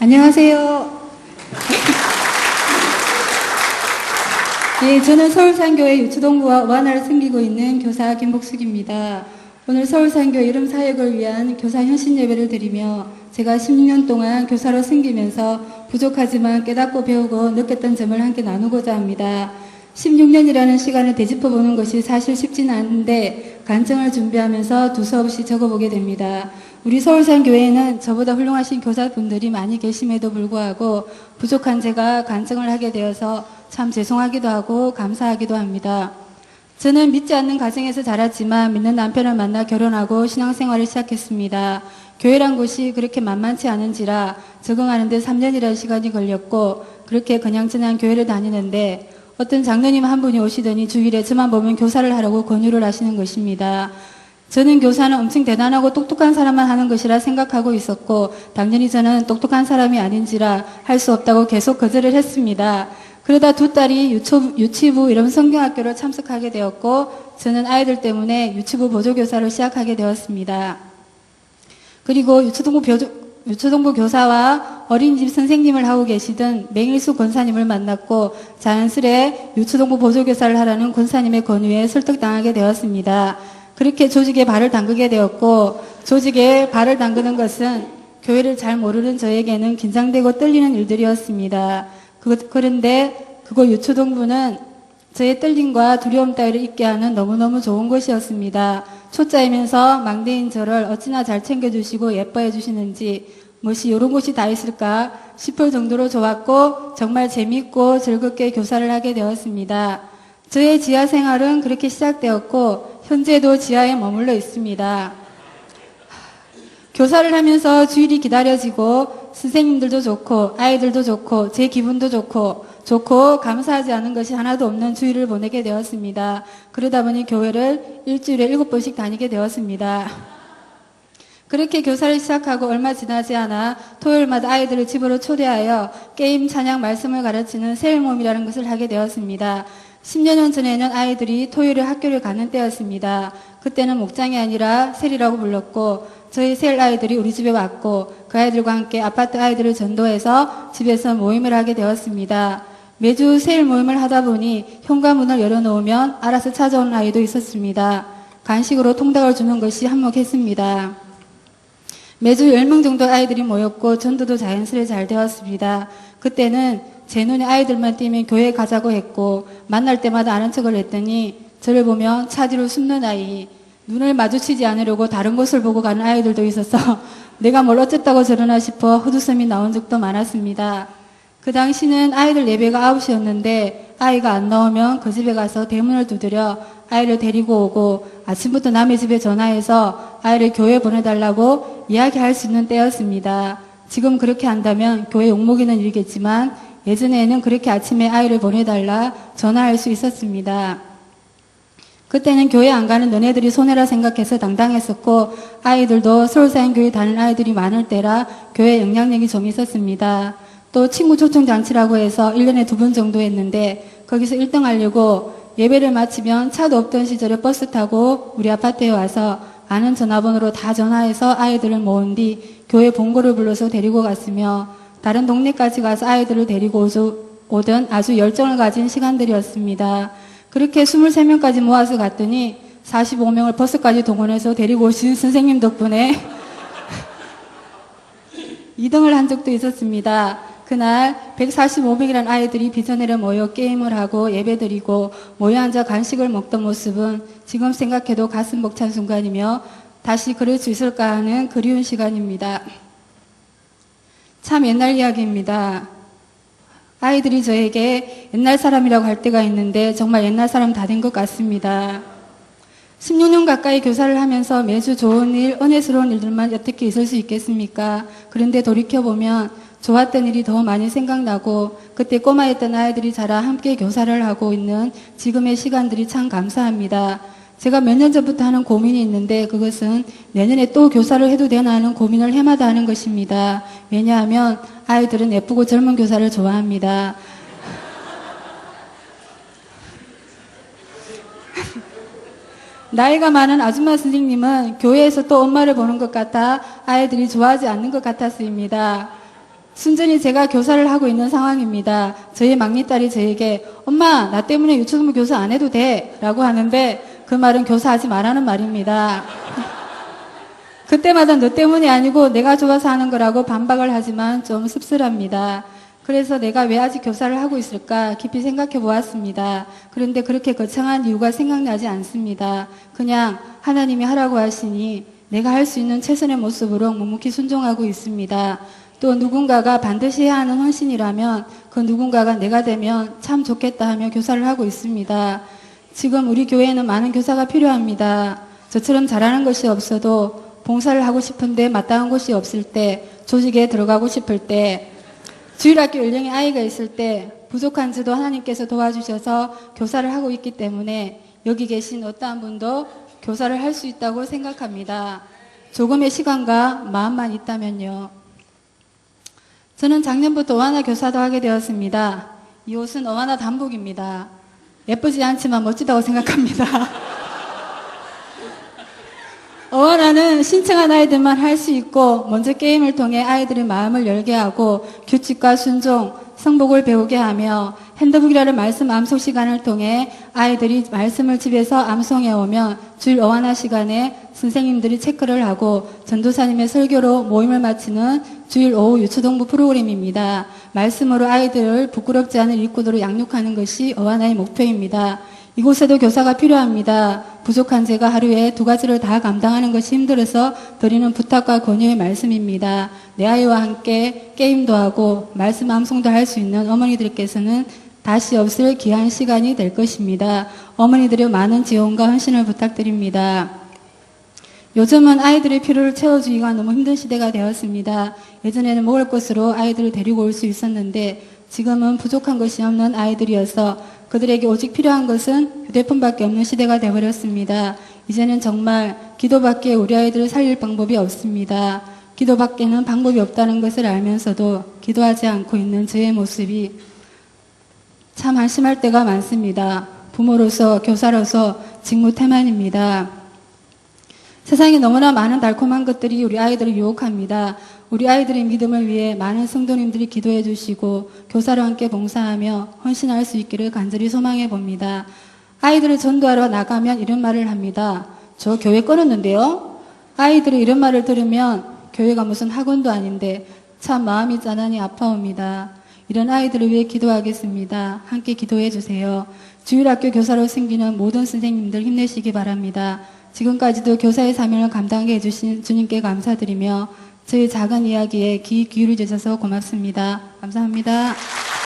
안녕하세요. 예, 저는 서울산교회 유치동부와 우한화를 섬기고 있는 교사 김복숙입니다. 오늘 서울산교 이름 사역을 위한 교사 현신 예배를 드리며 제가 16년 동안 교사로 섬기면서 부족하지만 깨닫고 배우고 느꼈던 점을 함께 나누고자 합니다. 16년이라는 시간을 되짚어보는 것이 사실 쉽지는 않은데 간증을 준비하면서 두서없이 적어보게 됩니다. 우리 서울산교회에는 저보다 훌륭하신 교사분들이 많이 계심에도 불구하고 부족한 제가 간증을 하게 되어서 참 죄송하기도 하고 감사하기도 합니다. 저는 믿지 않는 가정에서 자랐지만 믿는 남편을 만나 결혼하고 신앙생활을 시작했습니다. 교회란 곳이 그렇게 만만치 않은지라 적응하는 데 3년이라는 시간이 걸렸고 그렇게 그냥저냥 교회를 다니는데 어떤 장로님 한 분이 오시더니 주일에 저만 보면 교사를 하라고 권유를 하시는 것입니다. 저는 교사는 엄청 대단하고 똑똑한 사람만 하는 것이라 생각하고 있었고 당연히 저는 똑똑한 사람이 아닌지라 할 수 없다고 계속 거절을 했습니다. 그러다 두 딸이 유치부 이런 성경학교를 참석하게 되었고 저는 아이들 때문에 유치부 보조교사를 시작하게 되었습니다. 그리고 유초동부 교사와 어린이집 선생님을 하고 계시던 맹일수 권사님을 만났고 자연스레 유초동부 보조교사를 하라는 권사님의 권유에 설득당하게 되었습니다. 그렇게 조직에 발을 담그게 되었고 조직에 발을 담그는 것은 교회를 잘 모르는 저에게는 긴장되고 떨리는 일들이었습니다. 그런데 그곳 유초동부는 저의 떨림과 두려움 따위를 잊게 하는 너무너무 좋은 곳이었습니다. 초짜이면서 막내인 저를 어찌나 잘 챙겨주시고 예뻐해 주시는지 뭐시 이런 곳이 다 있을까 싶을 정도로 좋았고 정말 재밌고 즐겁게 교사를 하게 되었습니다. 저의 지하 생활은 그렇게 시작되었고 현재도 지하에 머물러 있습니다. 교사를 하면서 주일이 기다려지고 선생님들도 좋고 아이들도 좋고 제 기분도 좋고 감사하지 않은 것이 하나도 없는 주일을 보내게 되었습니다. 그러다 보니 교회를 일주일에 7번씩 다니게 되었습니다. 그렇게 교사를 시작하고 얼마 지나지 않아 토요일마다 아이들을 집으로 초대하여 게임, 찬양, 말씀을 가르치는 세일 모임이라는 것을 하게 되었습니다. 10여 년 전에는 아이들이 토요일에 학교를 가는 때였습니다. 그때는 목장이 아니라 셀이라고 불렀고 저희 셀 아이들이 우리 집에 왔고 그 아이들과 함께 아파트 아이들을 전도해서 집에서 모임을 하게 되었습니다. 매주 셀 모임을 하다 보니 현관문을 열어놓으면 알아서 찾아오는 아이도 있었습니다. 간식으로 통닭을 주는 것이 한몫했습니다. 매주 10명 정도 아이들이 모였고 전도도 자연스레 잘 되었습니다. 그때는 제 눈에 아이들만 띄면 교회에 가자고 했고 만날 때마다 아는 척을 했더니 저를 보면 차 뒤로 숨는 아이, 눈을 마주치지 않으려고 다른 곳을 보고 가는 아이들도 있어서 내가 뭘 어쨌다고 저러나 싶어 헛웃음이 나온 적도 많았습니다. 그 당시는 아이들 예배가 9시였는데 아이가 안 나오면 그 집에 가서 대문을 두드려 아이를 데리고 오고 아침부터 남의 집에 전화해서 아이를 교회에 보내달라고 이야기할 수 있는 때였습니다. 지금 그렇게 한다면 교회 욕먹이는 일이겠지만 예전에는 그렇게 아침에 아이를 보내달라 전화할 수 있었습니다. 그때는 교회 안 가는 너네들이 손해라 생각해서 당당했었고 아이들도 서울사인교회 다니는 아이들이 많을 때라 교회 영향력이 좀 있었습니다. 또 친구 초청잔치라고 해서 1년에 2번 정도 했는데 거기서 1등 하려고 예배를 마치면 차도 없던 시절에 버스 타고 우리 아파트에 와서 아는 전화번호로 다 전화해서 아이들을 모은 뒤 교회 본고를 불러서 데리고 갔으며 다른 동네까지 가서 아이들을 데리고 오던 아주 열정을 가진 시간들이었습니다. 그렇게 23명까지 모아서 갔더니 45명을 버스까지 동원해서 데리고 오신 선생님 덕분에 2등을 한 적도 있었습니다. 그날 145명이라는 아이들이 비전회를 모여 게임을 하고 예배드리고 모여 앉아 간식을 먹던 모습은 지금 생각해도 가슴 벅찬 순간이며 다시 그럴 수 있을까 하는 그리운 시간입니다. 참 옛날 이야기입니다. 아이들이 저에게 옛날 사람이라고 할 때가 있는데 정말 옛날 사람 다 된 것 같습니다. 16년 가까이 교사를 하면서 매주 좋은 일, 은혜스러운 일들만 어떻게 있을 수 있겠습니까? 그런데 돌이켜보면 좋았던 일이 더 많이 생각나고 그때 꼬마였던 아이들이 자라 함께 교사를 하고 있는 지금의 시간들이 참 감사합니다. 제가 몇 년 전부터 하는 고민이 있는데 그것은 내년에 또 교사를 해도 되나 하는 고민을 해마다 하는 것입니다. 왜냐하면 아이들은 예쁘고 젊은 교사를 좋아합니다. 나이가 많은 아줌마 선생님은 교회에서 또 엄마를 보는 것 같아 아이들이 좋아하지 않는 것 같았습니다. 순전히 제가 교사를 하고 있는 상황입니다. 저희 막내딸이 저에게 엄마 나 때문에 유초등부 교사 안 해도 돼 라고 하는데 그 말은 교사하지 말라는 말입니다. 그때마다 너 때문이 아니고 내가 좋아서 하는 거라고 반박을 하지만 좀 씁쓸합니다. 그래서 내가 왜 아직 교사를 하고 있을까 깊이 생각해 보았습니다. 그런데 그렇게 거창한 이유가 생각나지 않습니다. 그냥 하나님이 하라고 하시니 내가 할 수 있는 최선의 모습으로 묵묵히 순종하고 있습니다. 또 누군가가 반드시 해야 하는 헌신이라면 그 누군가가 내가 되면 참 좋겠다 하며 교사를 하고 있습니다. 지금 우리 교회에는 많은 교사가 필요합니다. 저처럼 잘하는 것이 없어도 봉사를 하고 싶은데 마땅한 곳이 없을 때, 조직에 들어가고 싶을 때, 주일학교 연령의 아이가 있을 때 부족한 저도 하나님께서 도와주셔서 교사를 하고 있기 때문에 여기 계신 어떠한 분도 교사를 할 수 있다고 생각합니다. 조금의 시간과 마음만 있다면요. 저는 작년부터 어하나 교사도 하게 되었습니다. 이 옷은 어하나 단복입니다. 예쁘지 않지만 멋지다고 생각합니다. 어하나는 신청한 아이들만 할 수 있고 먼저 게임을 통해 아이들의 마음을 열게 하고 규칙과 순종, 성복을 배우게 하며 핸드북이라는 말씀 암송 시간을 통해 아이들이 말씀을 집에서 암송해 오면 주일 어하나 시간에 선생님들이 체크를 하고 전도사님의 설교로 모임을 마치는 주일 오후 유초동부 프로그램입니다. 말씀으로 아이들을 부끄럽지 않은 일꾼으로 양육하는 것이 어하나의 목표입니다. 이곳에도 교사가 필요합니다. 부족한 제가 하루에 2가지를 다 감당하는 것이 힘들어서 드리는 부탁과 권유의 말씀입니다. 내 아이와 함께 게임도 하고 말씀 암송도 할 수 있는 어머니들께서는 다시 없을 귀한 시간이 될 것입니다. 어머니들의 많은 지원과 헌신을 부탁드립니다. 요즘은 아이들의 필요를 채워주기가 너무 힘든 시대가 되었습니다. 예전에는 먹을 것으로 아이들을 데리고 올 수 있었는데 지금은 부족한 것이 없는 아이들이어서 그들에게 오직 필요한 것은 휴대폰밖에 없는 시대가 되어버렸습니다. 이제는 정말 기도밖에 우리 아이들을 살릴 방법이 없습니다. 기도밖에는 방법이 없다는 것을 알면서도 기도하지 않고 있는 저의 모습이 참 한심할 때가 많습니다. 부모로서 교사로서 직무태만입니다. 세상에 너무나 많은 달콤한 것들이 우리 아이들을 유혹합니다. 우리 아이들의 믿음을 위해 많은 성도님들이 기도해 주시고 교사로 함께 봉사하며 헌신할 수 있기를 간절히 소망해 봅니다. 아이들을 전도하러 나가면 이런 말을 합니다. 저 교회 끊었는데요? 아이들이 이런 말을 들으면 교회가 무슨 학원도 아닌데 참 마음이 짠하니 아파옵니다. 이런 아이들을 위해 기도하겠습니다. 함께 기도해 주세요. 주일학교 교사로 생기는 모든 선생님들 힘내시기 바랍니다. 지금까지도 교사의 사명을 감당해 주신 주님께 감사드리며 저희 작은 이야기에 귀 기울여 주셔서 고맙습니다. 감사합니다.